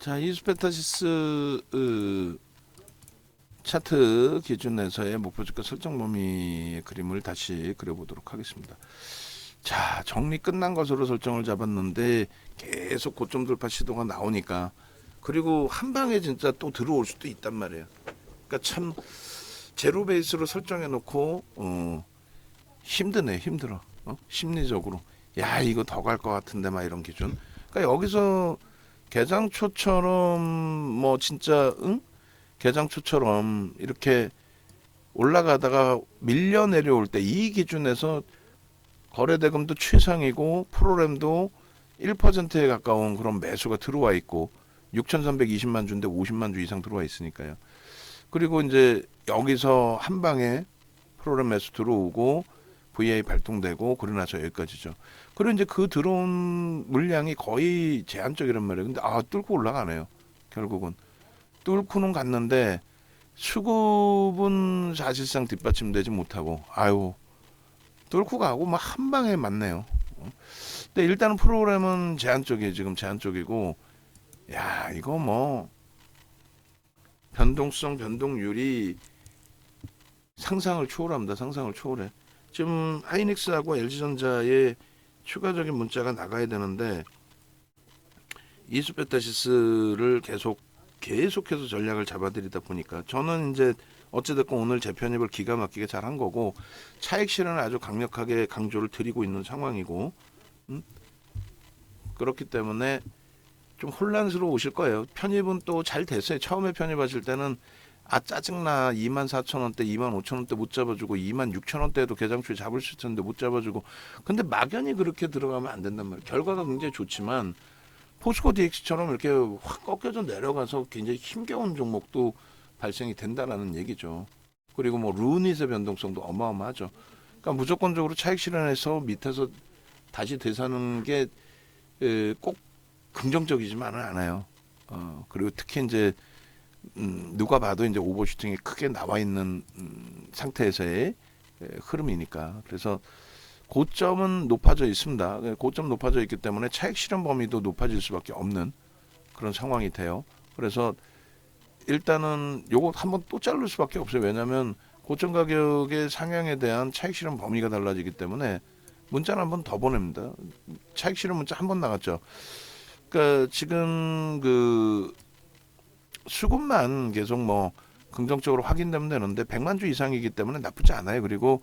자, 이수페타시스 차트 기준에서의 목표 주가 설정 범위의 그림을 다시 그려보도록 하겠습니다. 자, 정리 끝난 것으로 설정을 잡았는데 계속 고점 돌파 시도가 나오니까, 그리고 한 방에 진짜 또 들어올 수도 있단 말이에요. 그러니까 참 제로 베이스로 설정해 놓고 힘드네, 힘들어. 심리적으로 야, 이거 더 갈 것 같은데 막 이런 기준. 그러니까 여기서 개장초처럼 뭐 진짜 개장초처럼 이렇게 올라가다가 밀려 내려올 때 이 기준에서 거래대금도 최상이고 프로램도 1%에 가까운 그런 매수가 들어와 있고 6,320만 주인데 50만 주 이상 들어와 있으니까요. 그리고 이제 여기서 한 방에 프로그램 매수 들어오고 VI 발동되고 그러고 나서 여기까지죠. 그리고 이제 그 들어온 물량이 거의 제한적이란 말이에요. 근데 뚫고 올라가네요. 결국은 뚫고는 갔는데 수급은 사실상 뒷받침되지 못하고 뚫고 가고 막 한 방에 맞네요. 근데 일단은 프로그램은 제한적이에요. 지금 제한적이고, 야, 이거 뭐 변동성 변동률이 상상을 초월합니다. 상상을 초월해. 지금 하이닉스하고 LG전자의 추가적인 문자가 나가야 되는데 이수페타시스를 계속해서 전략을 잡아들이다 보니까 저는 이제 어찌됐건 오늘 재편입을 기가 막히게 잘 한 거고 차익 실현을 아주 강력하게 강조를 드리고 있는 상황이고, 그렇기 때문에 좀 혼란스러우실 거예요. 편입은 또 잘 됐어요. 처음에 편입하실 때는 짜증나, 24,000원대 25,000원대 못 잡아주고 26,000원대에도 개장초에 잡을 수 있었는데 못 잡아주고. 근데 막연히 그렇게 들어가면 안 된단 말이에요. 결과가 굉장히 좋지만 포스코 DX처럼 이렇게 확 꺾여져 내려가서 굉장히 힘겨운 종목도 발생이 된다라는 얘기죠. 그리고 뭐 루닛의 변동성도 어마어마하죠. 그러니까 무조건적으로 차익 실현해서 밑에서 다시 되사는 게 꼭 긍정적이지만은 않아요. 그리고 특히 이제 누가 봐도 이제 오버슈팅이 크게 나와 있는 상태에서의 흐름이니까. 그래서 고점은 높아져 있습니다. 고점 높아져 있기 때문에 차익 실현 범위도 높아질 수밖에 없는 그런 상황이 돼요. 그래서 일단은 요거 한번 또 자를 수밖에 없어요. 왜냐하면 고점 가격의 상향에 대한 차익 실현 범위가 달라지기 때문에 문자를 한번 더 보냅니다. 차익 실현 문자 한 번 나갔죠. 그러니까 지금 그 수급만 계속 뭐 긍정적으로 확인되면 되는데 100만 주 이상이기 때문에 나쁘지 않아요. 그리고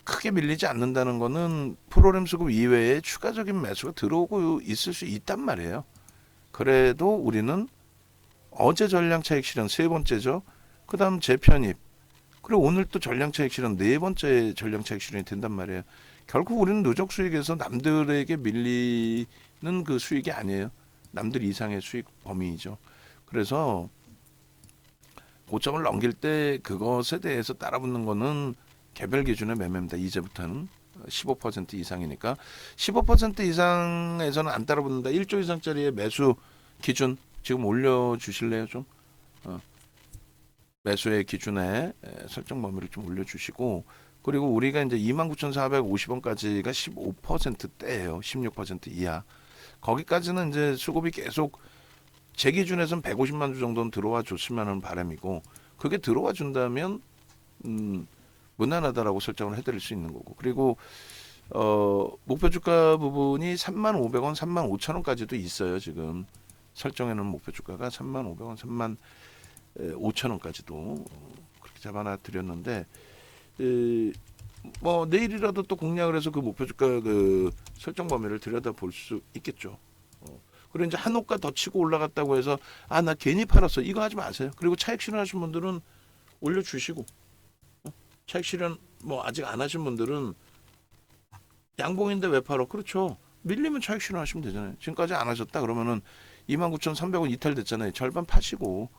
크게 밀리지 않는다는 거는 프로그램 수급 이외에 추가적인 매수가 들어오고 있을 수 있단 말이에요. 그래도 우리는 어제 전량 차익 실현 세 번째죠. 그 다음 재편입. 그리고 오늘 또 전량 차익 실현 네 번째 전량 차익 실현이 된단 말이에요. 결국 우리는 누적 수익에서 남들에게 밀리는 그 수익이 아니에요. 남들 이상의 수익 범위이죠. 그래서 고점을 넘길 때 그것에 대해서 따라붙는 거는 개별 기준의 매매입니다. 이제부터는 15% 이상이니까 15% 이상에서는 안 따라붙는다. 1조 이상짜리의 매수 기준 지금 올려주실래요 좀? 매수의 기준에 설정 범위를 좀 올려주시고, 그리고 우리가 이제 29,450원까지가 15%대예요. 16% 이하. 거기까지는 이제 수급이 계속 제 기준에서는 150만 주 정도는 들어와 줬으면 하는 바람이고, 그게 들어와 준다면 무난하다라고 설정을 해드릴 수 있는 거고. 그리고 목표 주가 부분이 35,500원, 35,000원까지도 있어요. 지금 설정해놓은 목표 주가가 35,500원, 35,000원까지도 그렇게 잡아놔 드렸는데, 뭐 내일이라도 또 공략을 해서 그 목표 주가 그 설정 범위를 들여다 볼 수 있겠죠. 그리고 이제 한옥가 더 치고 올라갔다고 해서 나 괜히 팔았어 이거 하지 마세요. 그리고 차익 실현하신 분들은 올려주시고, 차익 실현 뭐 아직 안 하신 분들은 양봉인데 왜 팔어? 그렇죠. 밀리면 차익 실현하시면 되잖아요. 지금까지 안 하셨다 그러면은 29,300원 이탈됐잖아요. 절반 파시고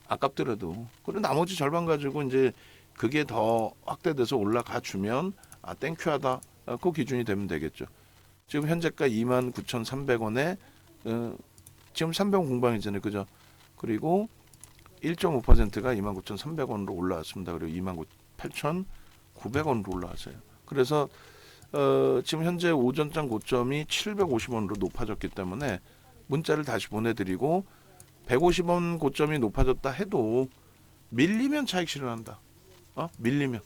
아깝더라도. 그리고 나머지 절반 가지고 이제 그게 더 확대돼서 올라가 주면 땡큐하다. 그 기준이 되면 되겠죠. 지금 현재가 29,300원에 지금 300원 공방이잖아요. 그죠? 그리고 1.5%가 29,300원으로 올라왔습니다. 그리고 28,900원으로 올라왔어요. 그래서 지금 현재 오전장 고점이 750원으로 높아졌기 때문에 문자를 다시 보내드리고 150원 고점이 높아졌다 해도 밀리면 차익 실현한다. 밀리면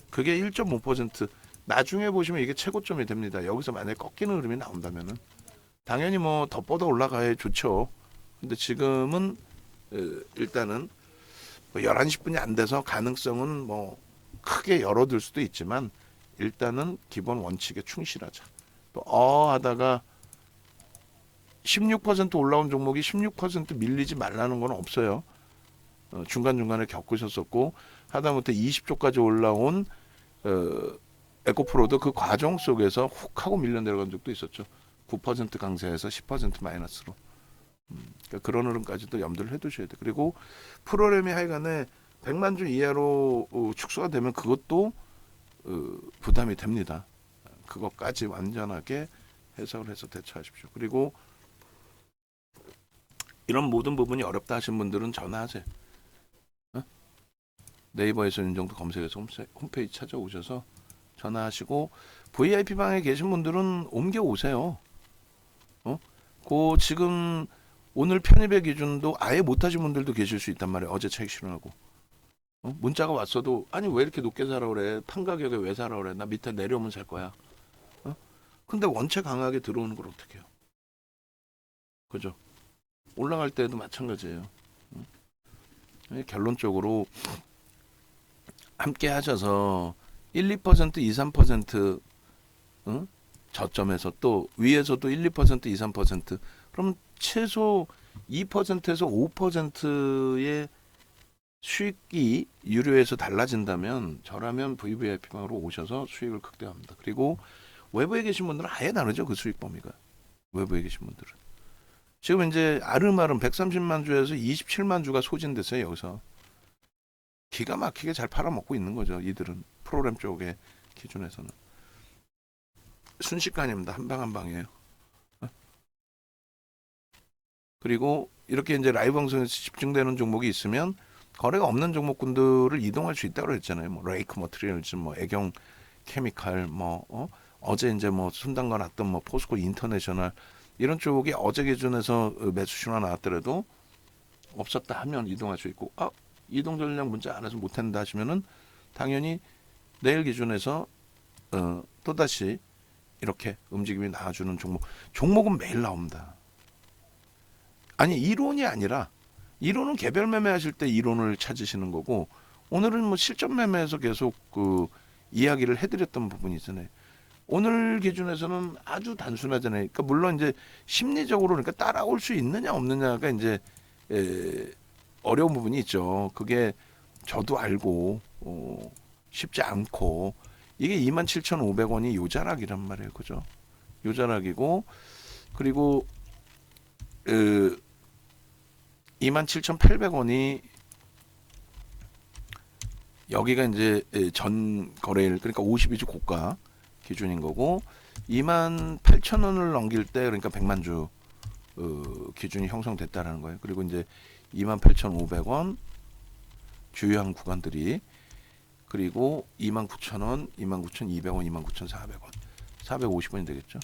그게 1.5%. 나중에 보시면 이게 최고점이 됩니다. 여기서 만약에 꺾이는 흐름이 나온다면은 당연히 뭐 더 뻗어 올라가야 좋죠. 근데 지금은 일단은 뭐 11시 분이 안 돼서 가능성은 뭐 크게 열어둘 수도 있지만 일단은 기본 원칙에 충실하자. 또 하다가 16% 올라온 종목이 16% 밀리지 말라는 건 없어요. 중간중간에 겪으셨었고 하다못해 20조까지 올라온 에코프로도 그 과정 속에서 훅 하고 밀려 내려간 적도 있었죠. 9% 강세에서 10% 마이너스로. 그러니까 그런 흐름까지도 염두를 해두셔야 돼. 그리고 프로그램이 하여간에 100만 주 이하로 축소가 되면 그것도 부담이 됩니다. 그것까지 완전하게 해석을 해서 대처하십시오. 그리고 이런 모든 부분이 어렵다 하신 분들은 전화하세요. 네이버에서 윤정도 검색해서 홈페이지 찾아오셔서 전화하시고 VIP 방에 계신 분들은 옮겨 오세요. 지금 오늘 편입의 기준도 아예 못하신 분들도 계실 수 있단 말이에요. 어제 차익 실현하고 문자가 왔어도 아니 왜 이렇게 높게 사라 그래? 판 가격에 왜 사라 그래? 나 밑에 내려오면 살 거야. 근데 원체 강하게 들어오는 걸 어떻게 해요? 그죠? 올라갈 때도 마찬가지예요. 결론적으로 함께 하셔서 1, 2%, 2, 3% 저점에서 또 위에서도 1, 2%, 2, 3% 그럼 최소 2%에서 5%의 수익이 유료에서 달라진다면 저라면 VVIP방으로 오셔서 수익을 극대화합니다. 그리고 외부에 계신 분들은 아예 다르죠. 그 수익 범위가. 외부에 계신 분들은. 지금 이제 아름아름 130만 주에서 27만 주가 소진됐어요. 여기서. 기가 막히게 잘 팔아먹고 있는 거죠. 이들은. 프로그램 쪽의 기준에서는. 순식간입니다. 한 방 한 방이에요. 그리고 이렇게 이제 라이브 방송에서 집중되는 종목이 있으면 거래가 없는 종목군들을 이동할 수 있다고 그랬잖아요. 뭐 레이크 머트리얼즈, 뭐 애경 케미칼, 어제 이제 뭐 순단과 났던 뭐 포스코 인터내셔널 이런 쪽이 어제 기준에서 매수 신호 나왔더라도 없었다 하면 이동할 수 있고 이동 전략 문자 안 해서 못한다 하시면은 당연히 내일 기준에서 또다시 이렇게 움직임이 나와주는 종목은 매일 나옵니다. 아니 이론이 아니라 이론은 개별 매매하실 때 이론을 찾으시는 거고 오늘은 뭐 실전 매매에서 계속 그 이야기를 해드렸던 부분이 있잖아요. 오늘 기준에서는 아주 단순하잖아요. 그러니까 물론 이제 심리적으로 그러니까 따라올 수 있느냐 없느냐가 이제 어려운 부분이 있죠. 그게 저도 알고 쉽지 않고 이게 27,500원이 요자락이란 말이에요. 그죠? 요자락이고 그리고 27,800원이 여기가 이제 전 거래일 그러니까 52주 고가 기준인 거고 28,000원을 넘길 때 그러니까 100만 주 기준이 형성됐다라는 거예요. 그리고 이제 28,500원 주요한 구간들이 그리고 29,000원, 29,200원, 29,400원, 450원이 되겠죠.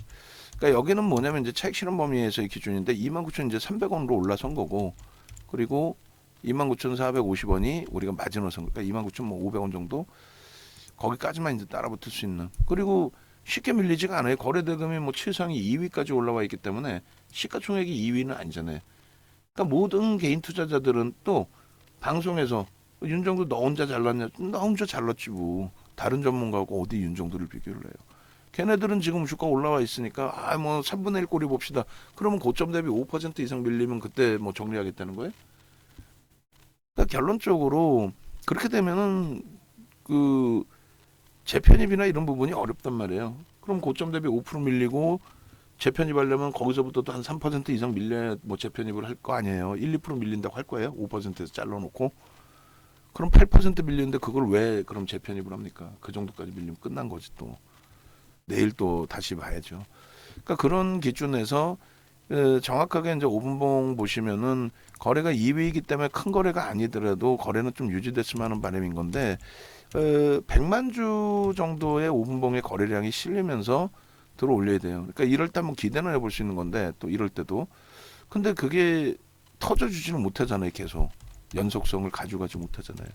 그러니까 여기는 뭐냐면 이제 차익 실현 범위에서의 기준인데 29,000 이제 300원으로 올라선 거고 그리고 29,450원이 우리가 마지노선 그러니까 29,500원 정도 거기까지만 이제 따라붙을 수 있는 그리고 쉽게 밀리지가 않아요. 거래 대금이 뭐 최상위 2위까지 올라와 있기 때문에 시가총액이 2위는 아니잖아요. 그러니까 모든 개인 투자자들은 또 방송에서 윤정도 너 혼자 잘났냐? 나 혼자 잘났지 뭐. 다른 전문가하고 어디 윤정도를 비교를 해요. 걔네들은 지금 주가 올라와 있으니까 뭐 3분의 1 꼴이 봅시다. 그러면 고점 대비 5% 이상 밀리면 그때 뭐 정리하겠다는 거예요? 그러니까 결론적으로 그렇게 되면은 그 재편입이나 이런 부분이 어렵단 말이에요. 그럼 고점 대비 5% 밀리고 재편입하려면 거기서부터 또 한 3% 이상 밀려야 뭐 재편입을 할 거 아니에요. 1, 2% 밀린다고 할 거예요. 5%에서 잘라놓고. 그럼 8% 밀리는데 그걸 왜 그럼 재편입을 합니까? 그 정도까지 밀리면 끝난 거지 또. 내일 또 다시 봐야죠. 그러니까 그런 기준에서 정확하게 이제 5분봉 보시면은 거래가 2위이기 때문에 큰 거래가 아니더라도 거래는 좀 유지됐으면 하는 바람인 건데 100만 주 정도의 5분봉의 거래량이 실리면서 들어올려야 돼요. 그러니까 이럴 때 한번 기대는 해볼 수 있는 건데 또 이럴 때도 근데 그게 터져주지는 못하잖아요. 계속 연속성을 가져가지 못하잖아요.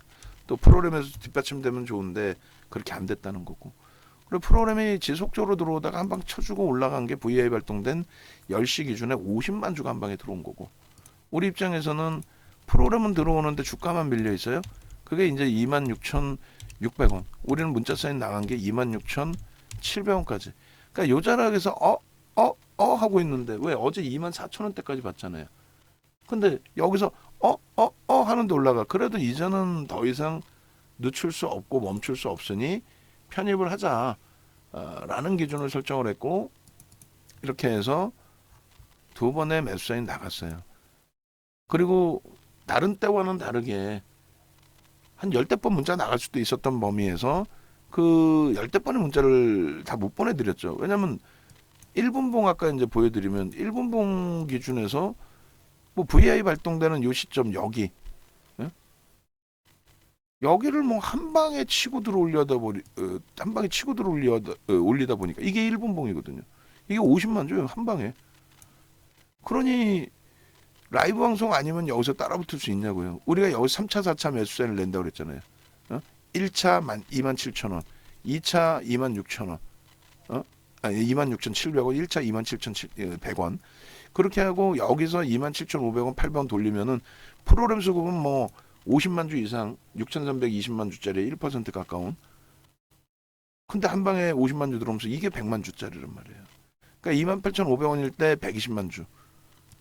또 프로그램에서 뒷받침되면 좋은데 그렇게 안 됐다는 거고. 그리고 프로그램이 지속적으로 들어오다가 한 방 쳐주고 올라간 게 VI 발동된 10시 기준에 50만 주가 한 방에 들어온 거고. 우리 입장에서는 프로그램은 들어오는데 주가만 밀려 있어요. 그게 이제 26,600원. 우리는 문자 사인 나간 게 26,700원까지. 그러니까 요 자락에서 하고 있는데 왜 어제 24,000원대까지 봤잖아요. 근데 여기서 하는데 올라가. 그래도 이제는 더 이상 늦출 수 없고 멈출 수 없으니 편입을 하자 라는 기준을 설정을 했고, 이렇게 해서 두 번의 매수 사인 나갔어요. 그리고 다른 때와는 다르게 한 열대 번 문자 나갈 수도 있었던 범위에서 그 열대 번의 문자를 다 못 보내드렸죠. 왜냐면 1분봉 아까 이제 보여드리면 1분봉 기준에서 뭐 VI 발동되는 요 시점 여기, 예? 여기를 뭐 한 방에 치고 들어올려다 보니 한 방에 치고 올리다 보니까 이게 1분봉이거든요. 이게 50만 줘요 한 방에. 그러니 라이브 방송 아니면 여기서 따라붙을 수 있냐고요. 우리가 여기 3차 4차 매수세를 낸다고 그랬잖아요. 1차 27,000원, 2차 26,000원, 26,700원, 1차 27,100원. 그렇게 하고 여기서 27,500원 8번 돌리면은 프로그램 수급은 뭐 50만 주 이상, 6,320만 주짜리 1% 가까운. 근데 한 방에 50만 주 들어오면서 이게 100만 주짜리란 말이에요. 그러니까 28,500원일 때 120만 주,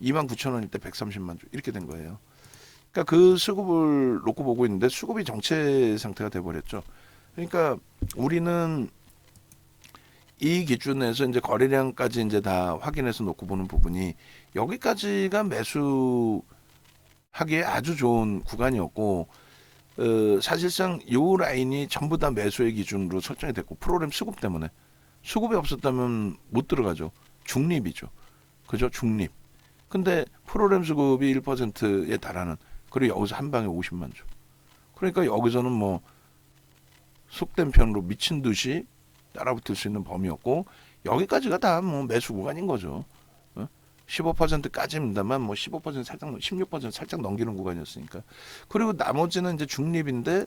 29,000원일 때 130만 주 이렇게 된 거예요. 그러니까 그 수급을 놓고 보고 있는데 수급이 정체 상태가 돼버렸죠. 그러니까 우리는 이 기준에서 이제 거래량까지 이제 다 확인해서 놓고 보는 부분이 여기까지가 매수하기에 아주 좋은 구간이었고, 사실상 요 라인이 전부 다 매수의 기준으로 설정이 됐고, 프로그램 수급 때문에 수급이 없었다면 못 들어가죠. 중립이죠. 그죠? 중립. 근데 프로그램 수급이 1%에 달하는, 그리고 여기서 한 방에 50만 주. 그러니까 여기서는 뭐 속된 편으로 미친 듯이 따라붙을 수 있는 범위였고, 여기까지가 다 뭐 매수 구간인 거죠. 15%까지입니다만 뭐 15% 살짝 16% 살짝 넘기는 구간이었으니까. 그리고 나머지는 이제 중립인데,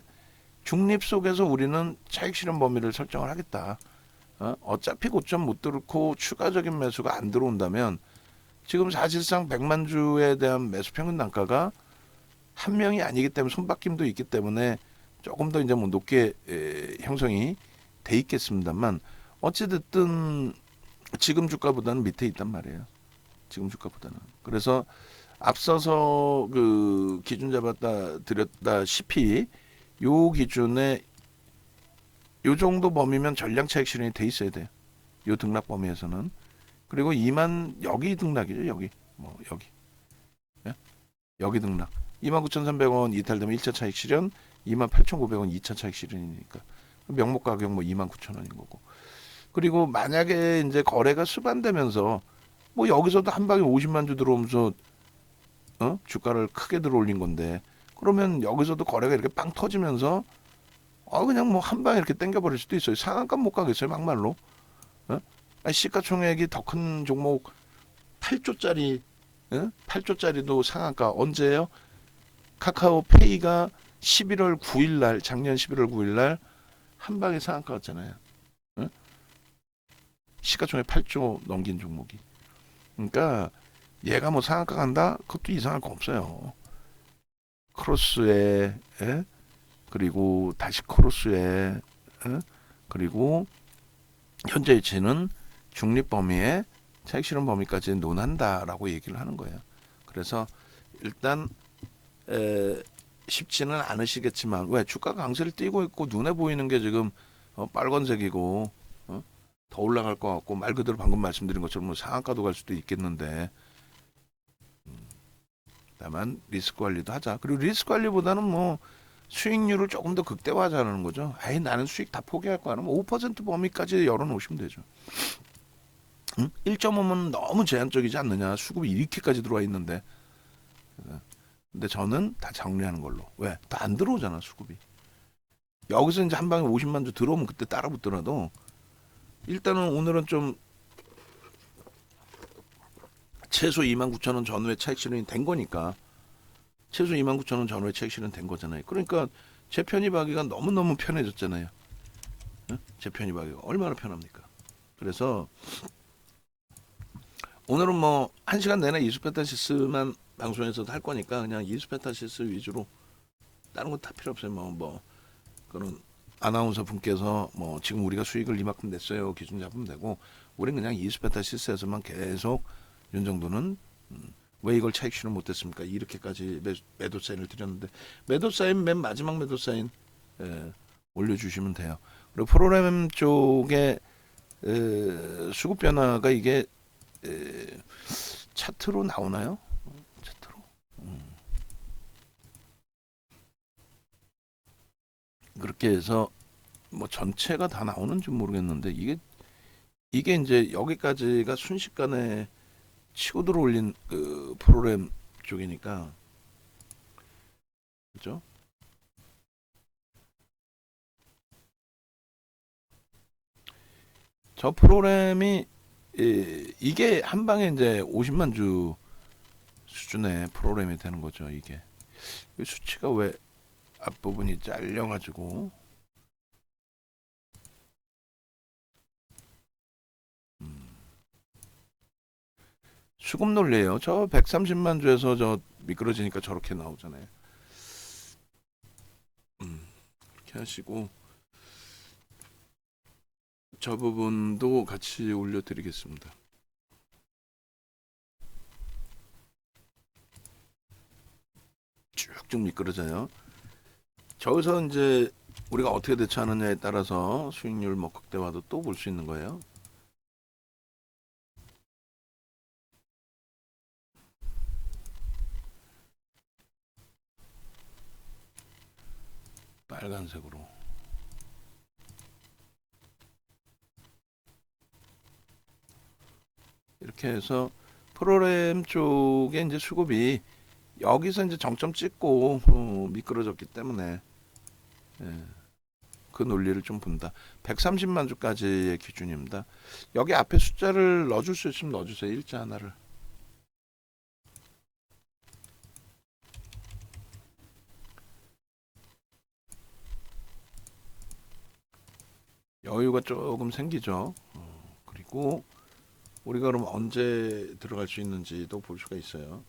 중립 속에서 우리는 차익 실현 범위를 설정을 하겠다. 어차피 고점 못 뚫고 추가적인 매수가 안 들어온다면 지금 사실상 100만 주에 대한 매수 평균 단가가 한 명이 아니기 때문에 손바뀜도 있기 때문에 조금 더 이제 뭐 높게 형성이 돼 있겠습니다만, 어찌됐든 지금 주가보다는 밑에 있단 말이에요. 지금 주가보다는. 그래서 앞서서 그 기준 잡았다 드렸다시피 요 기준에 요 정도 범위면 전량 차익 실현이 돼 있어야 돼요. 요 등락 범위에서는. 그리고 2만 여기 등락이죠. 여기 뭐 여기, 예? 여기 등락 29,300원 이탈되면 1차 차익 실현, 28,900원 2차 차익 실현이니까 명목 가격 뭐 29,000원인 거고. 그리고 만약에 이제 거래가 수반되면서 뭐 여기서도 한 방에 50만 주 들어오면서 주가를 크게 들어올린 건데, 그러면 여기서도 거래가 이렇게 빵 터지면서 그냥 뭐 한 방에 이렇게 땡겨버릴 수도 있어요. 상한가 못 가겠어요, 막말로. 시가총액이 더 큰 종목 8조짜리, 8조짜리도 상한가 언제예요? 카카오페이가 11월 9일 날, 작년 11월 9일 날 한 방에 상한가 왔잖아요. 시가총액 8조 넘긴 종목이. 그러니까 얘가 뭐 상한가 간다? 그것도 이상할 거 없어요. 크로스에, 그리고 다시 크로스에, 그리고 현재 위치는 중립 범위에 차익 실현 범위까지 논한다라고 얘기를 하는 거예요. 그래서 일단 쉽지는 않으시겠지만, 왜 주가 강세를 띠고 있고 눈에 보이는 게 지금 빨간색이고 더 올라갈 것 같고, 말 그대로 방금 말씀드린 것처럼 뭐 상한가도 갈 수도 있겠는데, 다만 리스크 관리도 하자. 그리고 리스크 관리보다는 뭐 수익률을 조금 더 극대화하자는 거죠. 나는 수익 다 포기할 거야. 뭐 5% 범위까지 열어놓으시면 되죠. 1.5면 너무 제한적이지 않느냐. 수급이 이렇게까지 들어와 있는데. 근데 저는 다 정리하는 걸로. 왜? 다 안 들어오잖아, 수급이. 여기서 이제 한 방에 50만 주 들어오면 그때 따라 붙더라도, 일단은 오늘은 좀 최소 29,000원 전후에 차익 실현이 된 거니까 최소 29,000원 전후에 차익 실현 된 거잖아요. 그러니까 재편입하기가 너무너무 편해졌잖아요. 응? 재편입하기가 얼마나 편합니까? 그래서 오늘은 뭐 1시간 내내 이수페타시스만 방송에서도 할 거니까 그냥 이수페타시스 위주로 다른 거 다 필요 없어요. 뭐 그런 아나운서 분께서 뭐 지금 우리가 수익을 이만큼 냈어요 기준 잡으면 되고 우리는 그냥 이수페타시스에서만 계속 윤 정도는 왜 이걸 차익 실현 못했습니까? 이렇게까지 매도 사인을 드렸는데 매도 사인 맨 마지막 매도 사인 올려주시면 돼요. 그리고 프로그램 쪽에 수급 변화가 이게 차트로 나오나요? 차트로. 그렇게 해서 뭐 전체가 다 나오는지 모르겠는데 이게 이제 여기까지가 순식간에 치고 들어올린 그 프로그램 쪽이니까 그죠? 저 프로그램이 이게 한 방에 이제 50만 주 수준의 프로그램이 되는 거죠. 이게 수치가 왜 앞부분이 잘려가지고 수급 논리예요. 저 130만 주에서 저 미끄러지니까 저렇게 나오잖아요. 이렇게 하시고 저 부분도 같이 올려드리겠습니다. 쭉쭉 미끄러져요. 저기서 이제 우리가 어떻게 대처하느냐에 따라서 수익률 뭐 극대화도 또 볼 수 있는 거예요. 빨간색으로. 이렇게 해서 프로그램 쪽에 이제 수급이 여기서 이제 정점 찍고 미끄러졌기 때문에 그 논리를 좀 본다. 130만 주까지의 기준입니다. 여기 앞에 숫자를 넣어줄 수 있으면 넣어주세요. 일자 하나를. 여유가 조금 생기죠. 그리고 우리가 그럼 언제 들어갈 수 있는지도 볼 수가 있어요.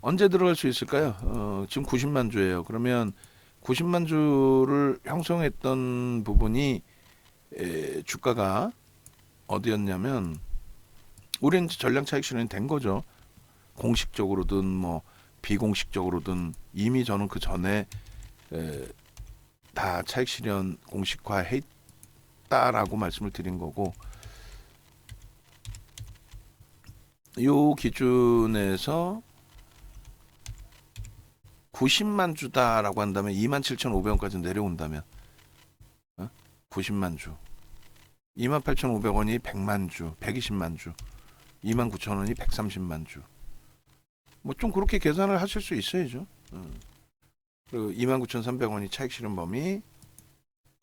언제 들어갈 수 있을까요? 지금 90만 주예요. 그러면 90만 주를 형성했던 부분이 주가가 어디였냐면 우리는 전량 차익 실현이 된 거죠. 공식적으로든 뭐 비공식적으로든 이미 저는 그 전에 다 차익 실현 공식화했다라고 말씀을 드린 거고 요 기준에서 90만 주다라고 한다면 27,500원까지 내려온다면 90만 주 28,500원이 100만 주 120만 주 29,000원이 130만 주 뭐 좀 그렇게 계산을 하실 수 있어야죠. 그리고 29,300원이 차익 실현 범위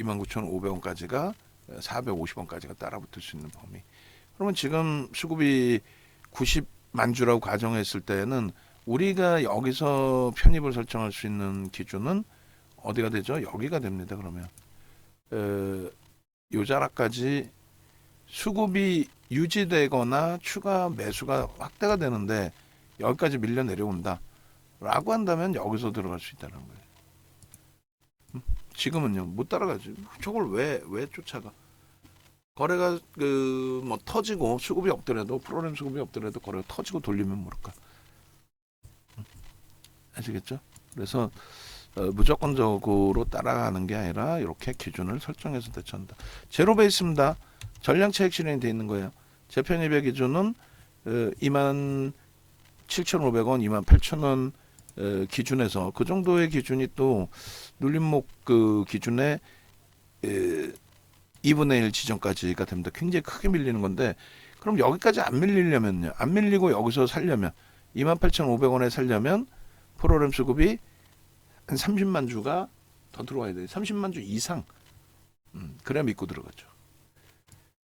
29,500원까지가 450원까지가 따라붙을 수 있는 범위. 그러면 지금 수급이 90만 주라고 가정했을 때는 우리가 여기서 편입을 설정할 수 있는 기준은 어디가 되죠? 여기가 됩니다. 그러면 요 자락까지 수급이 유지되거나 추가 매수가 확대가 되는데 여기까지 밀려 내려온다 라고 한다면 여기서 들어갈 수 있다는 거예요. 지금은요 못 따라가지. 저걸 왜 쫓아가? 거래가 그 뭐 터지고 수급이 없더라도 프로그램 수급이 없더라도 거래가 터지고 돌리면 모를까. 아시겠죠? 그래서 무조건적으로 따라가는 게 아니라 이렇게 기준을 설정해서 대처한다. 제로 베이스입니다. 전량 차익 실현이 돼 있는 거예요. 재편입의 기준은 27,500원, 28,000원 기준에서 그 정도의 기준이 또 눌림목 그 기준에 2분의 1 지점까지가 됩니다. 굉장히 크게 밀리는 건데 그럼 여기까지 안 밀리려면요. 안 밀리고 여기서 살려면 28,500원에 살려면 프로그램 수급이 한 30만 주가 더 들어와야 돼요. 30만 주 이상. 그래야 믿고 들어가죠.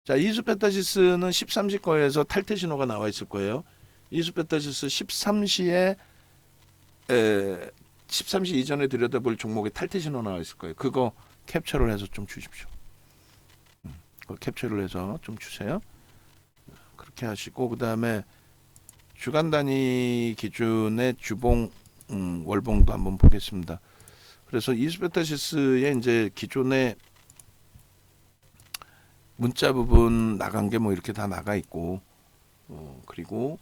자, 이수페타시스는 13시 거에서 탈퇴 신호가 나와 있을 거예요. 이수페타시스 13시에 13시 이전에 들여다볼 종목에 탈퇴 신호 나와 있을 거예요. 그거 캡처를 해서 좀 주십시오. 그거 캡처를 해서 좀 주세요. 그렇게 하시고 그다음에 주간 단위 기준의 주봉 월봉도 한번 보겠습니다. 그래서 이수페타시스의 이제 기존의 문자 부분 나간 게 뭐 이렇게 다 나가 있고 그리고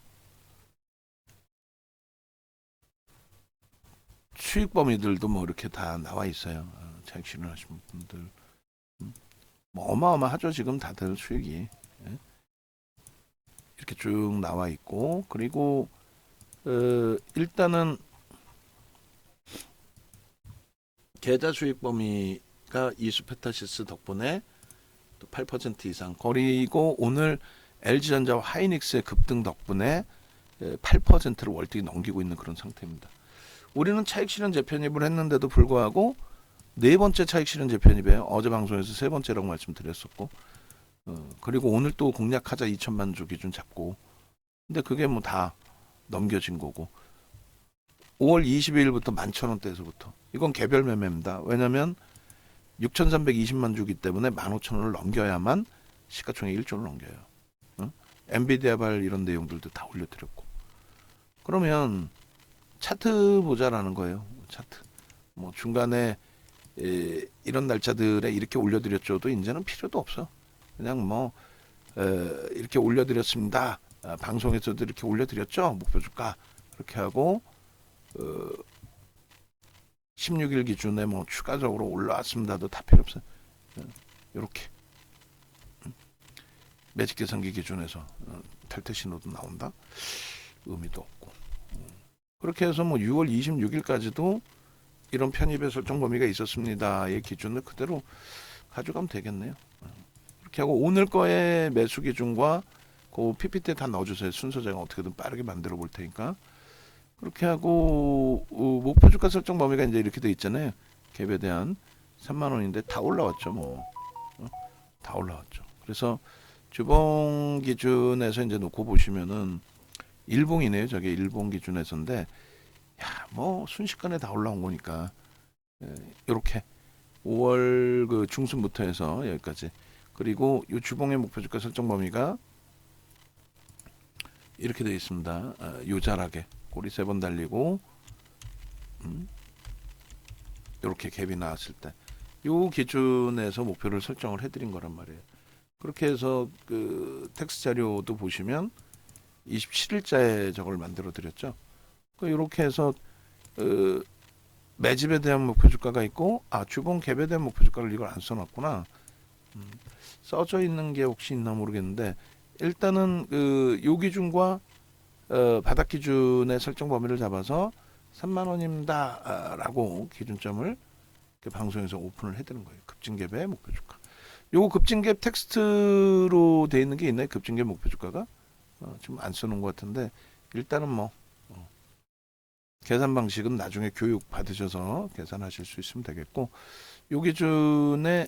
수익 범위들도 뭐 이렇게 다 나와 있어요. 차익 실현하신 분들 뭐 어마어마하죠. 지금 다들 수익이 이렇게 쭉 나와 있고 그리고 일단은 계좌 수익 범위가 이수페타시스 덕분에 또 8% 이상 그리고 오늘 LG전자와 하이닉스의 급등 덕분에 8%를 월등히 넘기고 있는 그런 상태입니다. 우리는 차익 실현 재편입을 했는데도 불구하고 네 번째 차익 실현 재편입이에요. 어제 방송에서 세 번째라고 말씀드렸었고 그리고 오늘 또 공략하자 2천만 주 기준 잡고 근데 그게 뭐 다 넘겨진 거고 5월 22일부터 11,000원대에서부터 이건 개별 매매입니다. 왜냐하면 6,320만 주기 때문에 15,000원을 넘겨야만 시가총액 1조를 넘겨요. 엔비디아발 이런 내용들도 다 올려드렸고 그러면 차트 보자라는 거예요. 차트 뭐 중간에 이런 날짜들에 이렇게 올려드렸죠도 이제는 필요도 없어. 그냥 뭐 이렇게 올려드렸습니다. 방송에서도 이렇게 올려드렸죠. 목표 주가 이렇게 하고 16일 기준에 뭐 추가적으로 올라왔습니다도 다 필요 없어요. 이렇게 매직 계산기 기준에서 탈퇴 신호도 나온다. 의미도 없고 그렇게 해서 뭐 6월 26일까지도 이런 편입의 설정 범위가 있었습니다의 기준을 그대로 가져가면 되겠네요. 이렇게 하고 오늘 거의 매수 기준과 그 PPT에 다 넣어주세요. 순서 제가 어떻게든 빠르게 만들어 볼 테니까. 그렇게 하고 목표 주가 설정 범위가 이제 이렇게 돼 있잖아요. 갭에 대한 3만 원인데 다 올라왔죠. 뭐 다 올라왔죠. 그래서 주봉 기준에서 이제 놓고 보시면은 일봉이네요. 저게 일봉 기준에서인데 야, 뭐 순식간에 다 올라온 거니까 이렇게 5월 그 중순부터 해서 여기까지 그리고 이 주봉의 목표 주가 설정 범위가 이렇게 되어 있습니다. 요자락에 꼬리 3번 달리고 이렇게 갭이 나왔을 때 요 기준에서 목표를 설정을 해드린 거란 말이에요. 그렇게 해서 그 텍스트 자료도 보시면 27일자에 저걸 만들어 드렸죠. 이렇게 해서 매집에 대한 목표 주가가 있고 주봉 갭에 대한 목표 주가를 이걸 안 써놨구나. 써져 있는 게 혹시 있나 모르겠는데 일단은 요 기준과 바닥 기준의 설정 범위를 잡아서 3만 원입니다라고 기준점을 방송에서 오픈을 해드는 거예요. 급증갭의 목표 주가. 요거 급증갭 텍스트로 돼 있는 게 있나요? 급증갭 목표 주가가 지금 안 쓰는 것 같은데 일단은 뭐 계산 방식은 나중에 교육 받으셔서 계산하실 수 있으면 되겠고 요 기준에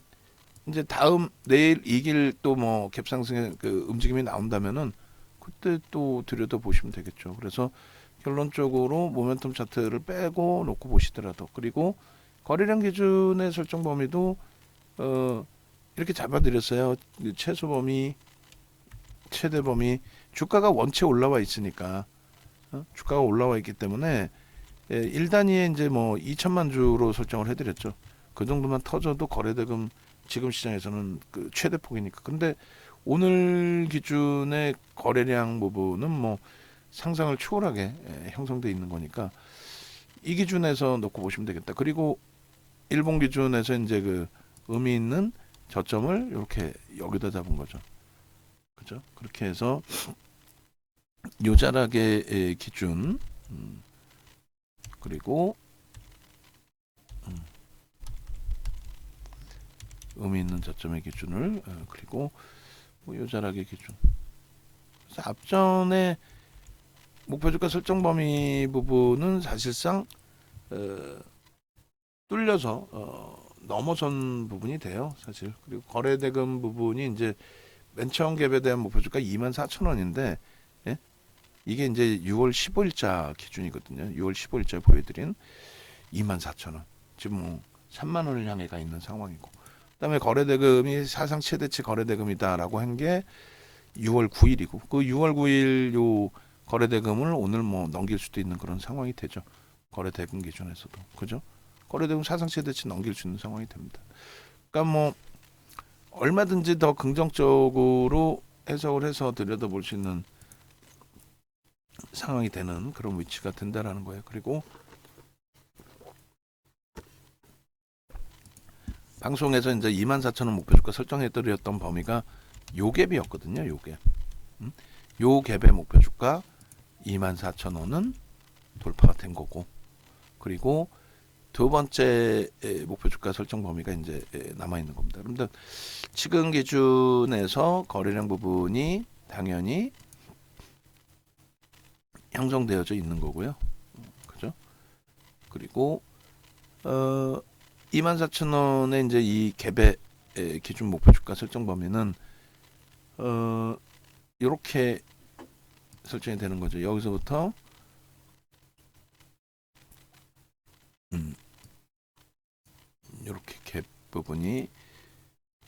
이제 다음 내일 이길 또 뭐 갭상승의 그 움직임이 나온다면은 그때 또 들여다 보시면 되겠죠. 그래서 결론적으로 모멘텀 차트를 빼고 놓고 보시더라도 그리고 거래량 기준의 설정 범위도 이렇게 잡아드렸어요. 최소 범위, 최대 범위 주가가 원체 올라와 있으니까 주가가 올라와 있기 때문에 1단위에 이제 뭐 2천만 주로 설정을 해드렸죠. 그 정도만 터져도 거래대금 지금 시장에서는 그 최대 폭이니까. 근데 오늘 기준의 거래량 부분은 뭐 상상을 초월하게 형성돼 있는 거니까 이 기준에서 놓고 보시면 되겠다. 그리고 일본 기준에서 이제 그 의미 있는 저점을 이렇게 여기다 잡은 거죠. 그죠? 그렇게 해서 요자락의 기준 그리고 의미 있는 저점의 기준을 그리고 요자락의 기준. 그래서 앞전에 목표주가 설정 범위 부분은 사실상 뚫려서 넘어선 부분이 돼요, 사실. 그리고 거래대금 부분이 이제 맨 처음 갭에 대한 목표주가 24,000원인데 예? 이게 이제 6월 15일자 기준이거든요. 6월 15일자 보여드린 24,000원. 지금 뭐 3만 원을 향해 가 있는 상황이고. 그다음에 거래대금이 사상 최대치 거래대금이다라고 한 게 6월 9일이고 그 6월 9일 요 거래대금을 오늘 뭐 넘길 수도 있는 그런 상황이 되죠. 거래대금 기준에서도. 그죠? 거래대금 사상 최대치 넘길 수 있는 상황이 됩니다. 그러니까 뭐 얼마든지 더 긍정적으로 해석을 해서 들여다볼 수 있는 상황이 되는 그런 위치가 된다라는 거예요. 그리고 방송에서 이제 24,000원 목표주가 설정해드렸던 범위가 요 갭이었거든요. 요 갭. 요 갭의 목표주가 24,000원은 돌파가 된 거고, 그리고 두 번째 목표주가 설정 범위가 이제 남아 있는 겁니다. 그런데 지금 기준에서 거래량 부분이 당연히 형성되어져 있는 거고요. 그죠? 그리고 24,000원의 이제 이 갭의 기준 목표주가 설정 범위는 이렇게 설정이 되는 거죠. 여기서부터 이렇게 갭 부분이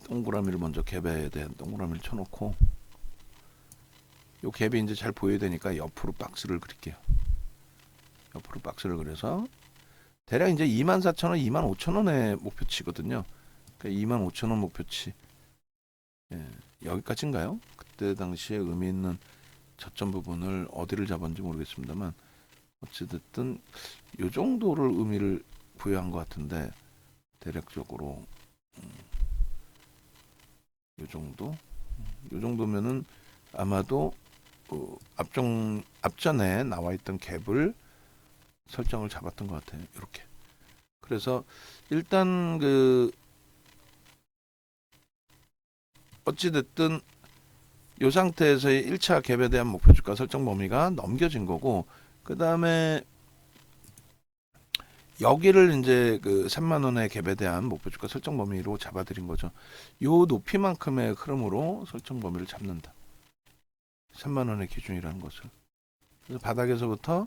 동그라미를 먼저 갭에 대한 동그라미를 쳐놓고 요 갭이 이제 잘 보여야 되니까 옆으로 박스를 그릴게요. 옆으로 박스를 그려서 대략 이제 24,000원, 25,000원의 목표치거든요. 그러니까 25,000원 목표치. 예, 여기까지인가요? 그때 당시에 의미 있는 저점 부분을 어디를 잡았는지 모르겠습니다만 어찌됐든 요 정도를 의미를 부여한 것 같은데 대략적으로 요 정도면은 아마도 앞전에 나와 있던 갭을 설정을 잡았던 것 같아요. 이렇게. 그래서 일단 어찌됐든 이 상태에서의 1차 갭에 대한 목표주가 설정 범위가 넘겨진 거고, 그 다음에 여기를 이제 3만 원의 갭에 대한 목표주가 설정 범위로 잡아들인 거죠. 요 높이만큼의 흐름으로 설정 범위를 잡는다. 3만 원의 기준이라는 것을. 그래서 바닥에서부터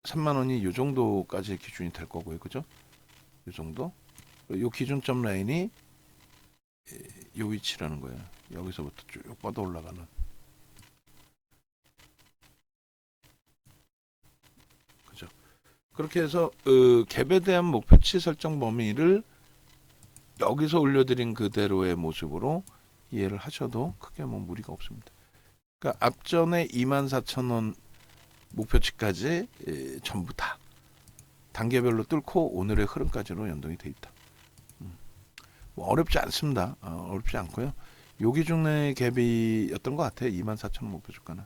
3만 원이 요 정도까지 기준이 될 거고요. 그죠? 요 정도. 요 기준점 라인이 요 위치라는 거예요. 여기서부터 쭉 뻗어 올라가는. 그죠? 그렇게 해서 갭에 대한 목표치 설정 범위를 여기서 올려드린 그대로의 모습으로 이해를 하셔도 크게 뭐 무리가 없습니다. 그러니까 앞전에 24,000원 목표치까지 전부 다 단계별로 뚫고 오늘의 흐름까지로 연동이 돼 있다. 뭐 어렵지 않습니다. 어렵지 않고요. 요 기준 내 갭이었던 것 같아요. 24,000원 목표주가는.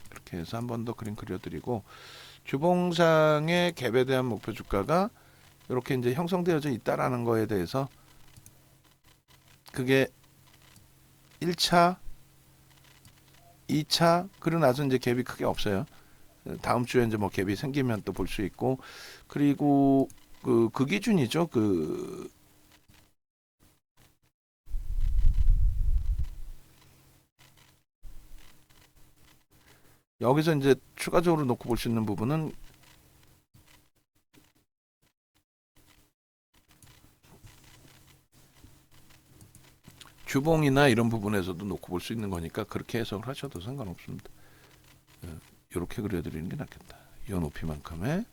그렇게 해서 한 번 더 그림 그려드리고 주봉상의 갭에 대한 목표주가가 이렇게 이제 형성되어져 있다라는 거에 대해서 그게 1차, 2차 그러고 나서 이제 갭이 크게 없어요. 다음 주에 이제 뭐 갭이 생기면 또 볼 수 있고, 그리고 그 기준이죠. 여기서 이제 추가적으로 놓고 볼 수 있는 부분은 주봉이나 이런 부분에서도 놓고 볼 수 있는 거니까 그렇게 해석을 하셔도 상관없습니다. 이렇게 그려드리는 게 낫겠다. 이 높이만큼의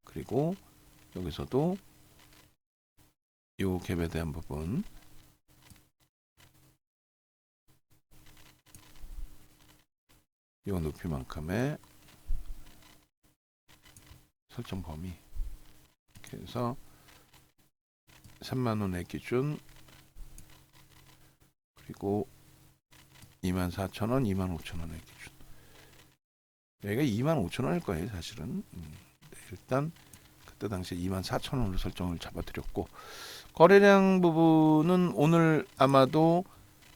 그리고 여기서도 이 갭에 대한 부분 이 높이만큼의 설정 범위 이렇게 해서 3만 원의 기준 그리고 24,000원, 25,000원의 기준. 여기가 25,000원일 거예요, 사실은. 일단 그때 당시에 24,000원으로 설정을 잡아드렸고, 거래량 부분은 오늘 아마도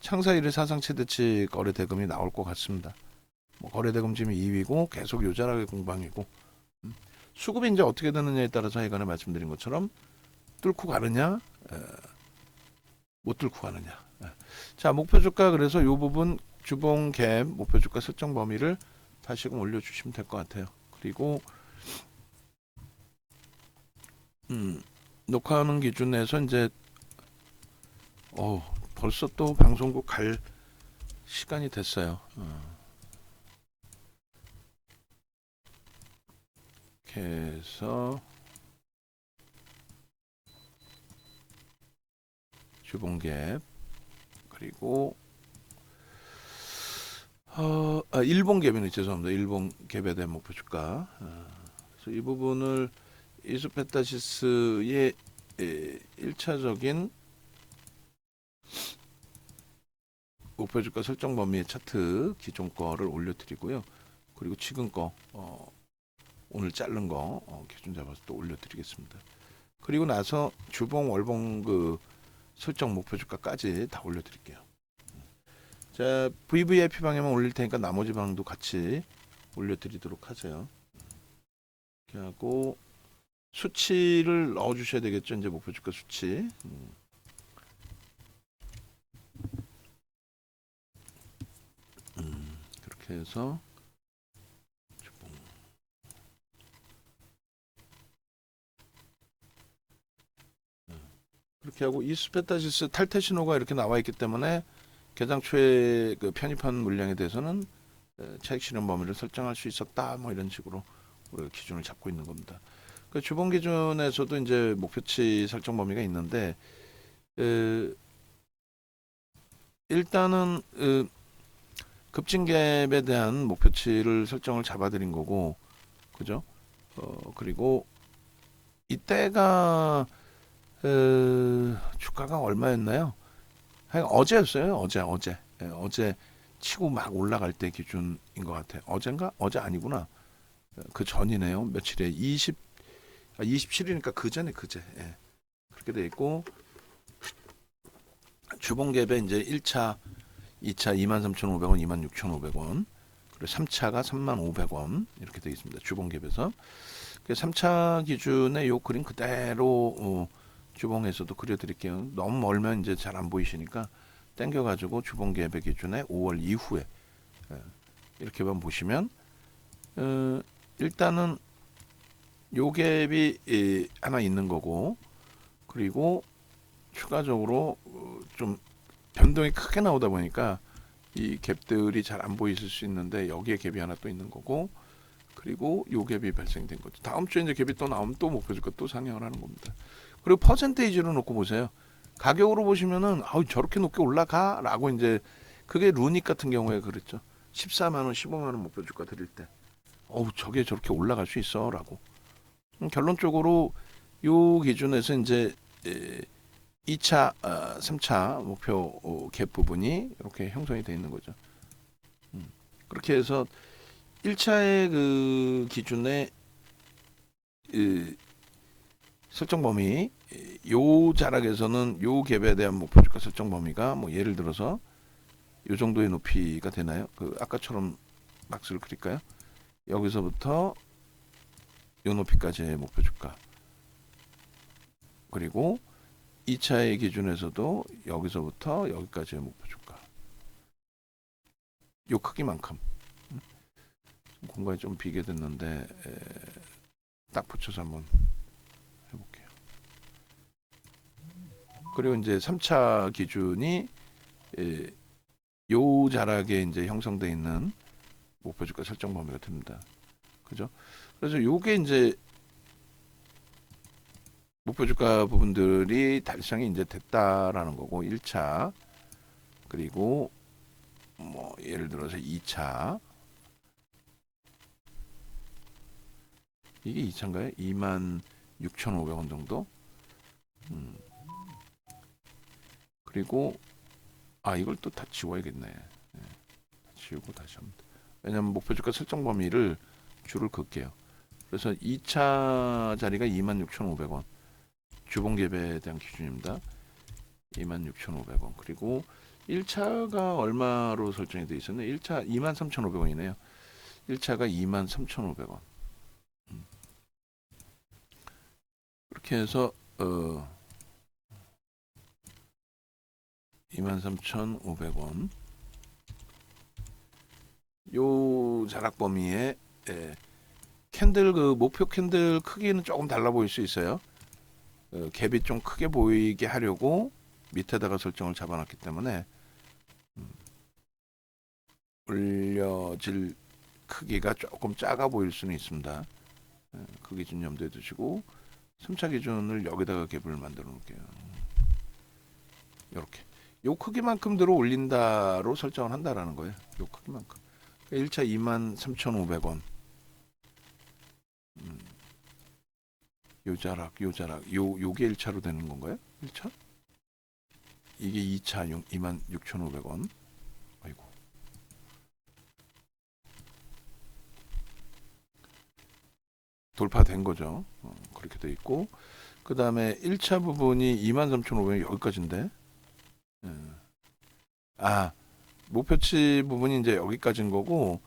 창사 1일 사상 최대치 거래 대금이 나올 것 같습니다. 뭐 거래 대금 지금 2위고 계속 요자락의 공방이고, 수급이 이제 어떻게 되느냐에 따라서 예전에 말씀드린 것처럼 뚫고 가느냐, 못 뚫고 가느냐. 자, 목표 주가 그래서 이 부분 주봉 갭 목표 주가 설정 범위를 다시금 올려주시면 될 것 같아요. 그리고 녹화하는 기준에서 이제 벌써 또 방송국 갈 시간이 됐어요. 이렇게 해서 주봉갭 그리고 일본 갭이네. 죄송합니다. 일본 갭에 대한 목표 주가. 그래서 이 부분을 이소페타시스의 1차적인 목표 주가 설정 범위의 차트 기존 거를 올려드리고요. 그리고 지금 거 오늘 자른 거 기준 잡아서 또 올려드리겠습니다. 그리고 나서 주봉 월봉 그 설정 목표 주가까지 다 올려드릴게요. 자, VVIP 방에만 올릴 테니까 나머지 방도 같이 올려드리도록 하세요. 이렇게 하고 수치를 넣어주셔야 되겠죠. 이제 목표 주가 수치. 그렇게 해서 주봉. 그렇게 하고 이스페타시스 탈퇴 신호가 이렇게 나와 있기 때문에 개장 초에 그 편입한 물량에 대해서는 차익 실현 범위를 설정할 수 있었다. 뭐 이런 식으로 기준을 잡고 있는 겁니다. 그 주봉 기준에서도 이제 목표치 설정 범위가 있는데 일단은 급진갭에 대한 목표치를 설정을 잡아드린 거고, 그죠? 그리고 이때가 주가가 얼마였나요? 어제였어요. 어제 치고 막 올라갈 때 기준인 것 같아요. 어젠가? 어제 아니구나. 그 전이네요. 며칠에 27일이니까 그제. 예. 그렇게 돼 있고 주봉갭에 이제 1차, 2차 23,500원, 26,500원, 그리고 3차가 3,500원 이렇게 되어 있습니다. 주봉갭에서. 3차 기준의 요 그림 그대로 주봉에서도 그려드릴게요. 너무 멀면 이제 잘 안 보이시니까 땡겨가지고 주봉갭의 기준에 5월 이후에 이렇게만 보시면 일단은 요 갭이 하나 있는 거고, 그리고 추가적으로 좀 변동이 크게 나오다 보니까 이 갭들이 잘 안 보이실 수 있는데 여기에 갭이 하나 또 있는 거고, 그리고 요 갭이 발생된 거죠. 다음 주에 이제 갭이 또 나오면 또 목표 주가 또 상향을 하는 겁니다. 그리고 퍼센테이지로 놓고 보세요. 가격으로 보시면은 저렇게 높게 올라가라고 이제 그게 루닉 같은 경우에 그랬죠. 14만 원, 15만 원 목표 주가 드릴 때, 저게 저렇게 올라갈 수 있어라고. 결론적으로 요 기준에서 이제 2차, 3차 목표 갭 부분이 이렇게 형성이 되어 있는 거죠. 그렇게 해서 1차의 그 기준의 설정 범위, 요 자락에서는 요 갭에 대한 목표 주가 설정 범위가 뭐 예를 들어서 요 정도의 높이가 되나요? 그 아까처럼 막스를 그릴까요? 여기서부터 요 높이까지의 목표 주가. 그리고 2차의 기준에서도 여기서부터 여기까지의 목표 주가. 요 크기만큼. 공간이 좀 비게 됐는데 딱 붙여서 한번 해볼게요. 그리고 이제 3차 기준이 요 자락에 이제 형성되어 있는 목표 주가 설정 범위가 됩니다. 그죠? 그래서 요게 이제 목표 주가 부분들이 달성이 이제 됐다라는 거고, 1차, 그리고 뭐 예를 들어서 2차, 이게 2차인가요? 26,500원 정도. 그리고 이걸 또 다 지워야겠네. 지우고 다시 합니다. 왜냐면 목표 주가 설정 범위를 줄을 긋게요. 그래서 2차 자리가 26,500원. 주봉갭에 대한 기준입니다. 26,500원. 그리고 1차가 얼마로 설정이 되어 있었나요? 1차 23,500원이네요. 1차가 23,500원. 그렇게 해서 23,500원. 요 자락 범위에 캔들 그 목표 캔들 크기는 조금 달라 보일 수 있어요. 갭이 좀 크게 보이게 하려고 밑에다가 설정을 잡아놨기 때문에 올려질 크기가 조금 작아 보일 수는 있습니다. 그 기준 염두에 두시고 3차 기준을 여기다가 갭을 만들어 놓을게요. 이렇게 요 크기만큼 들어 올린다로 설정을 한다라는 거예요. 요 크기만큼. 1차 23,500원. 요 자락, 요게 1차로 되는 건가요? 1차? 이게 2차 26,500원. 아이고. 돌파된 거죠. 그렇게 돼 있고. 그 다음에 1차 부분이 23,500원 여기까지인데. 목표치 부분이 이제 여기까지인 거고,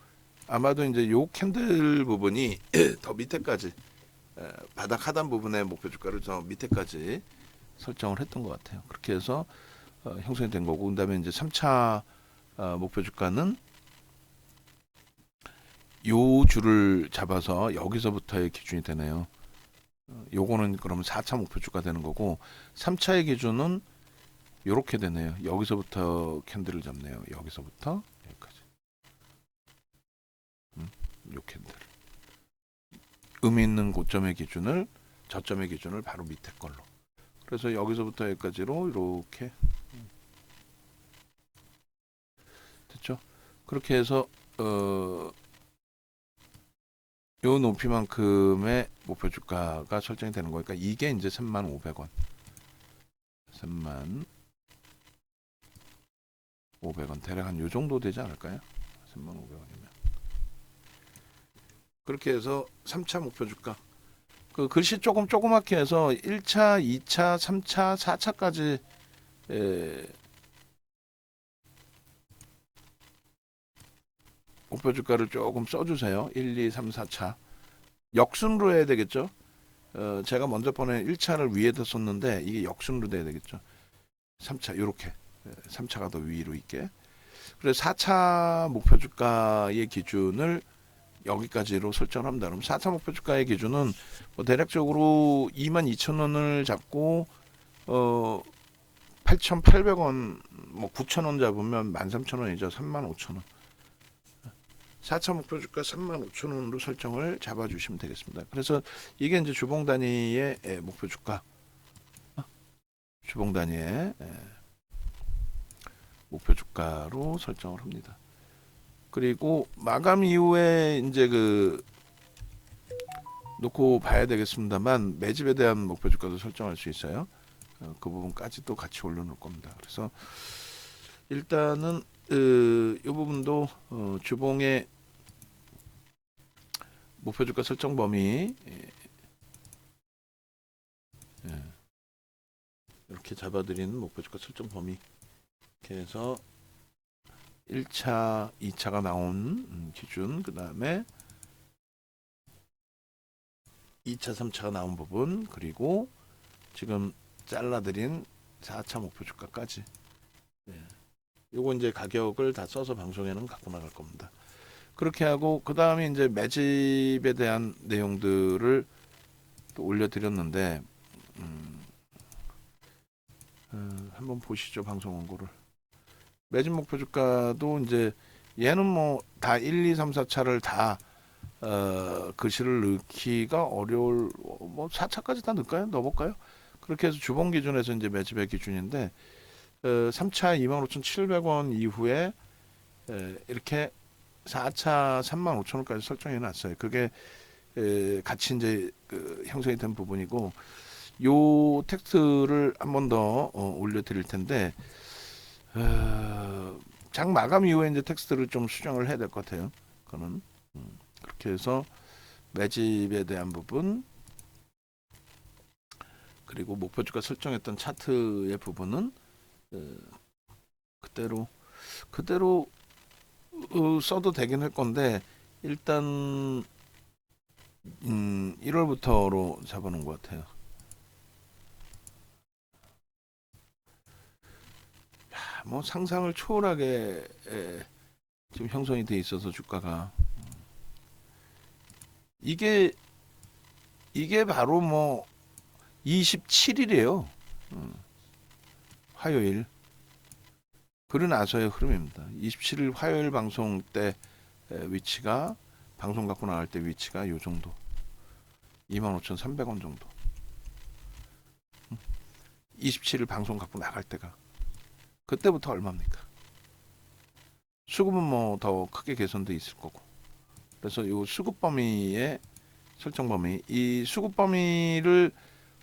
아마도 이제 요 캔들 부분이 더 밑에까지, 바닥 하단 부분의 목표 주가를 더 밑에까지 설정을 했던 것 같아요. 그렇게 해서 형성이 된 거고, 그 다음에 이제 3차 목표 주가는 요 줄을 잡아서 여기서부터의 기준이 되네요. 요거는 그러면 4차 목표 주가 되는 거고, 3차의 기준은 요렇게 되네요. 여기서부터 캔들을 잡네요. 여기서부터 여기까지. 요 캔들. 의미 있는 고점의 기준을, 저점의 기준을 바로 밑에 걸로. 그래서 여기서부터 여기까지로 이렇게 됐죠. 그렇게 해서 요 높이만큼의 목표 주가가 설정이 되는 거니까 이게 이제 35,500원. 35,500원 대략 한 요 정도 되지 않을까요? 35,500원이면. 그렇게 해서 3차 목표 주가. 그 글씨 조금 조그맣게 해서 1차, 2차, 3차, 4차까지 목표 주가를 조금 써주세요. 1, 2, 3, 4차. 역순으로 해야 되겠죠? 제가 먼저 보낸 1차를 위에다 썼는데 이게 역순으로 돼야 되겠죠. 3차 요렇게 3차가 더 위로 있게. 그래서 4차 목표 주가의 기준을 여기까지로 설정을 합니다. 그럼 4차 목표 주가의 기준은 뭐 대략적으로 22,000원을 잡고 8,800원 뭐 9,000원 잡으면 13,000원이죠. 35,000원. 4차 목표 주가 35,000원으로 설정을 잡아주시면 되겠습니다. 그래서 이게 이제 주봉 단위의 목표 주가, 주봉 단위의 목표 주가로 설정을 합니다. 그리고 마감 이후에 이제 그 놓고 봐야 되겠습니다만 매집에 대한 목표 주가도 설정할 수 있어요. 그 부분까지도 같이 올려놓을 겁니다. 그래서 일단은 이 부분도 주봉의 목표 주가 설정 범위 이렇게 잡아드리는 목표 주가 설정 범위 이렇게 해서 1차, 2차가 나온 기준, 그 다음에 2차, 3차가 나온 부분, 그리고 지금 잘라드린 4차 목표 주가까지. 요거 이제 가격을 다 써서 방송에는 갖고 나갈 겁니다. 그렇게 하고 그 다음에 이제 매집에 대한 내용들을 또 올려드렸는데 한번 보시죠. 방송 원고를. 매집 목표 주가도 이제 얘는 뭐 다 1, 2, 3, 4차를 다 글씨를 넣기가 어려울 뭐 4차까지 다 넣을까요? 넣어볼까요? 그렇게 해서 주봉 기준에서 이제 매집의 기준인데 3차 25,700원 이후에 이렇게 4차 35,000원까지 설정해 놨어요. 그게 같이 이제 그 형성이 된 부분이고 요 텍스트를 한 번 더 올려 드릴 텐데 장 마감 이후에 이제 텍스트를 좀 수정을 해야 될 것 같아요. 그거는 그렇게 해서 매집에 대한 부분 그리고 목표 주가 설정했던 차트의 부분은 그대로 써도 되긴 할 건데 일단 1월부터로 잡아놓은 것 같아요. 뭐 상상을 초월하게 지금 형성이 돼 있어서 주가가 이게 바로 뭐 27일이에요. 화요일. 그러 나서의 흐름입니다. 27일 화요일 방송 때 위치가 방송 갖고 나갈 때 위치가 요 정도. 25,300원 정도. 27일 방송 갖고 나갈 때가 그때부터 얼마입니까? 수급은 뭐 더 크게 개선돼 있을 거고. 그래서 요 수급 범위의 설정 범위, 이 수급 범위를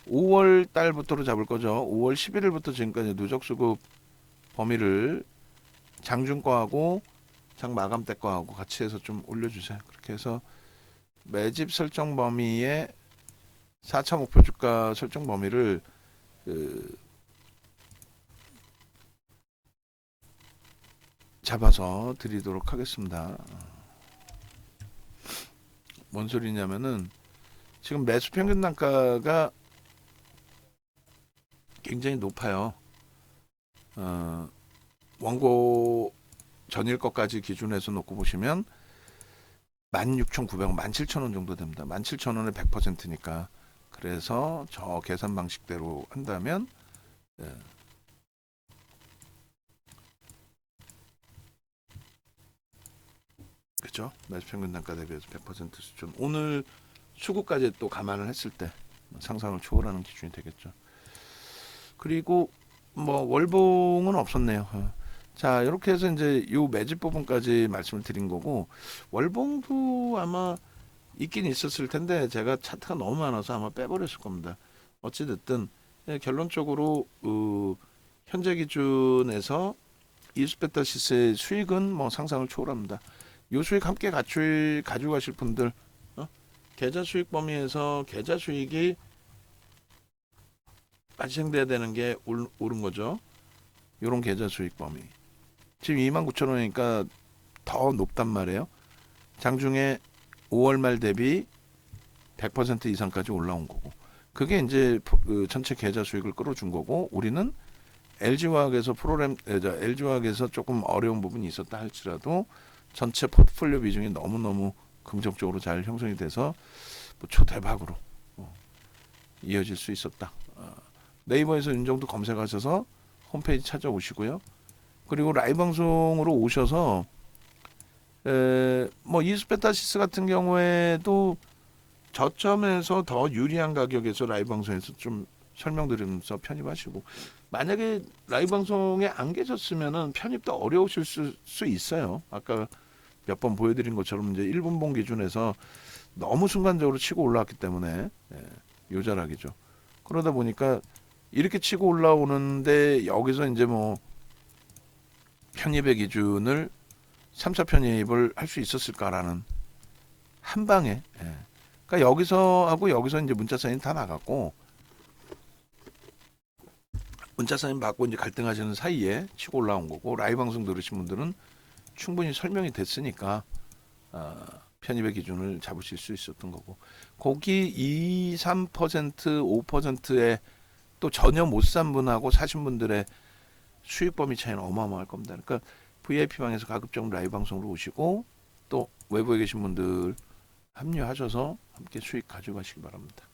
5월 달부터로 잡을 거죠. 5월 11일부터 지금까지 누적 수급 범위를 장중 거하고 장 마감 때 거하고 같이 해서 좀 올려주세요. 그렇게 해서 매집 설정 범위의 4차 목표 주가 설정 범위를 잡아서 드리도록 하겠습니다. 뭔 소리냐면은 지금 매수 평균 단가가 굉장히 높아요. 원고 전일 것까지 기준해서 놓고 보시면 16,900원, 17,000원 정도 됩니다. 17,000원에 100%니까. 그래서 저 계산 방식대로 한다면 그렇죠? 매수 평균 단가 대비해서 100% 수준. 오늘 수급까지 또 감안을 했을 때 상상을 초월하는 기준이 되겠죠. 그리고 뭐 월봉은 없었네요. 자, 이렇게 해서 이제 요 매집 부분까지 말씀을 드린 거고, 월봉도 아마 있긴 있었을 텐데 제가 차트가 너무 많아서 아마 빼버렸을 겁니다. 어찌 됐든 결론적으로 현재 기준에서 이스페타시스의 수익은 뭐 상상을 초월합니다. 요 수익 함께 가지고 가실 분들, 계좌 수익 범위에서 계좌 수익이 발생돼야 되는 게 옳은 거죠. 요런 계좌 수익 범위. 지금 29,000원이니까 더 높단 말이에요. 장중에 5월 말 대비 100% 이상까지 올라온 거고. 그게 이제 전체 계좌 수익을 끌어준 거고, 우리는 LG화학에서 LG화학에서 조금 어려운 부분이 있었다 할지라도 전체 포트폴리오 비중이 너무너무 긍정적으로 잘 형성이 돼서 뭐 초대박으로 이어질 수 있었다. 네이버에서 윤정도 검색하셔서 홈페이지 찾아오시고요. 그리고 라이브 방송으로 오셔서 뭐 이스페타시스 같은 경우에도 저점에서 더 유리한 가격에서 라이브 방송에서 좀 설명드리면서 편입하시고, 만약에 라이브 방송에 안 계셨으면은 편입도 어려우실 수 있어요. 아까 몇 번 보여드린 것처럼 이제 1분봉 기준에서 너무 순간적으로 치고 올라왔기 때문에 요자락이죠. 그러다 보니까 이렇게 치고 올라오는데 여기서 이제 뭐 편입의 기준을 3차 편입을 할 수 있었을까라는 한 방에. 그러니까 여기서 하고 여기서 이제 문자 사인 다 나갔고, 문자 사인 받고 이제 갈등하시는 사이에 치고 올라온 거고, 라이브 방송 들으신 분들은 충분히 설명이 됐으니까 편입의 기준을 잡으실 수 있었던 거고, 거기 2, 3%, 5%에 또 전혀 못 산 분하고 사신 분들의 수익 범위 차이는 어마어마할 겁니다. 그러니까 VIP방에서 가급적 라이브 방송으로 오시고 또 외부에 계신 분들 합류하셔서 함께 수익 가져가시기 바랍니다.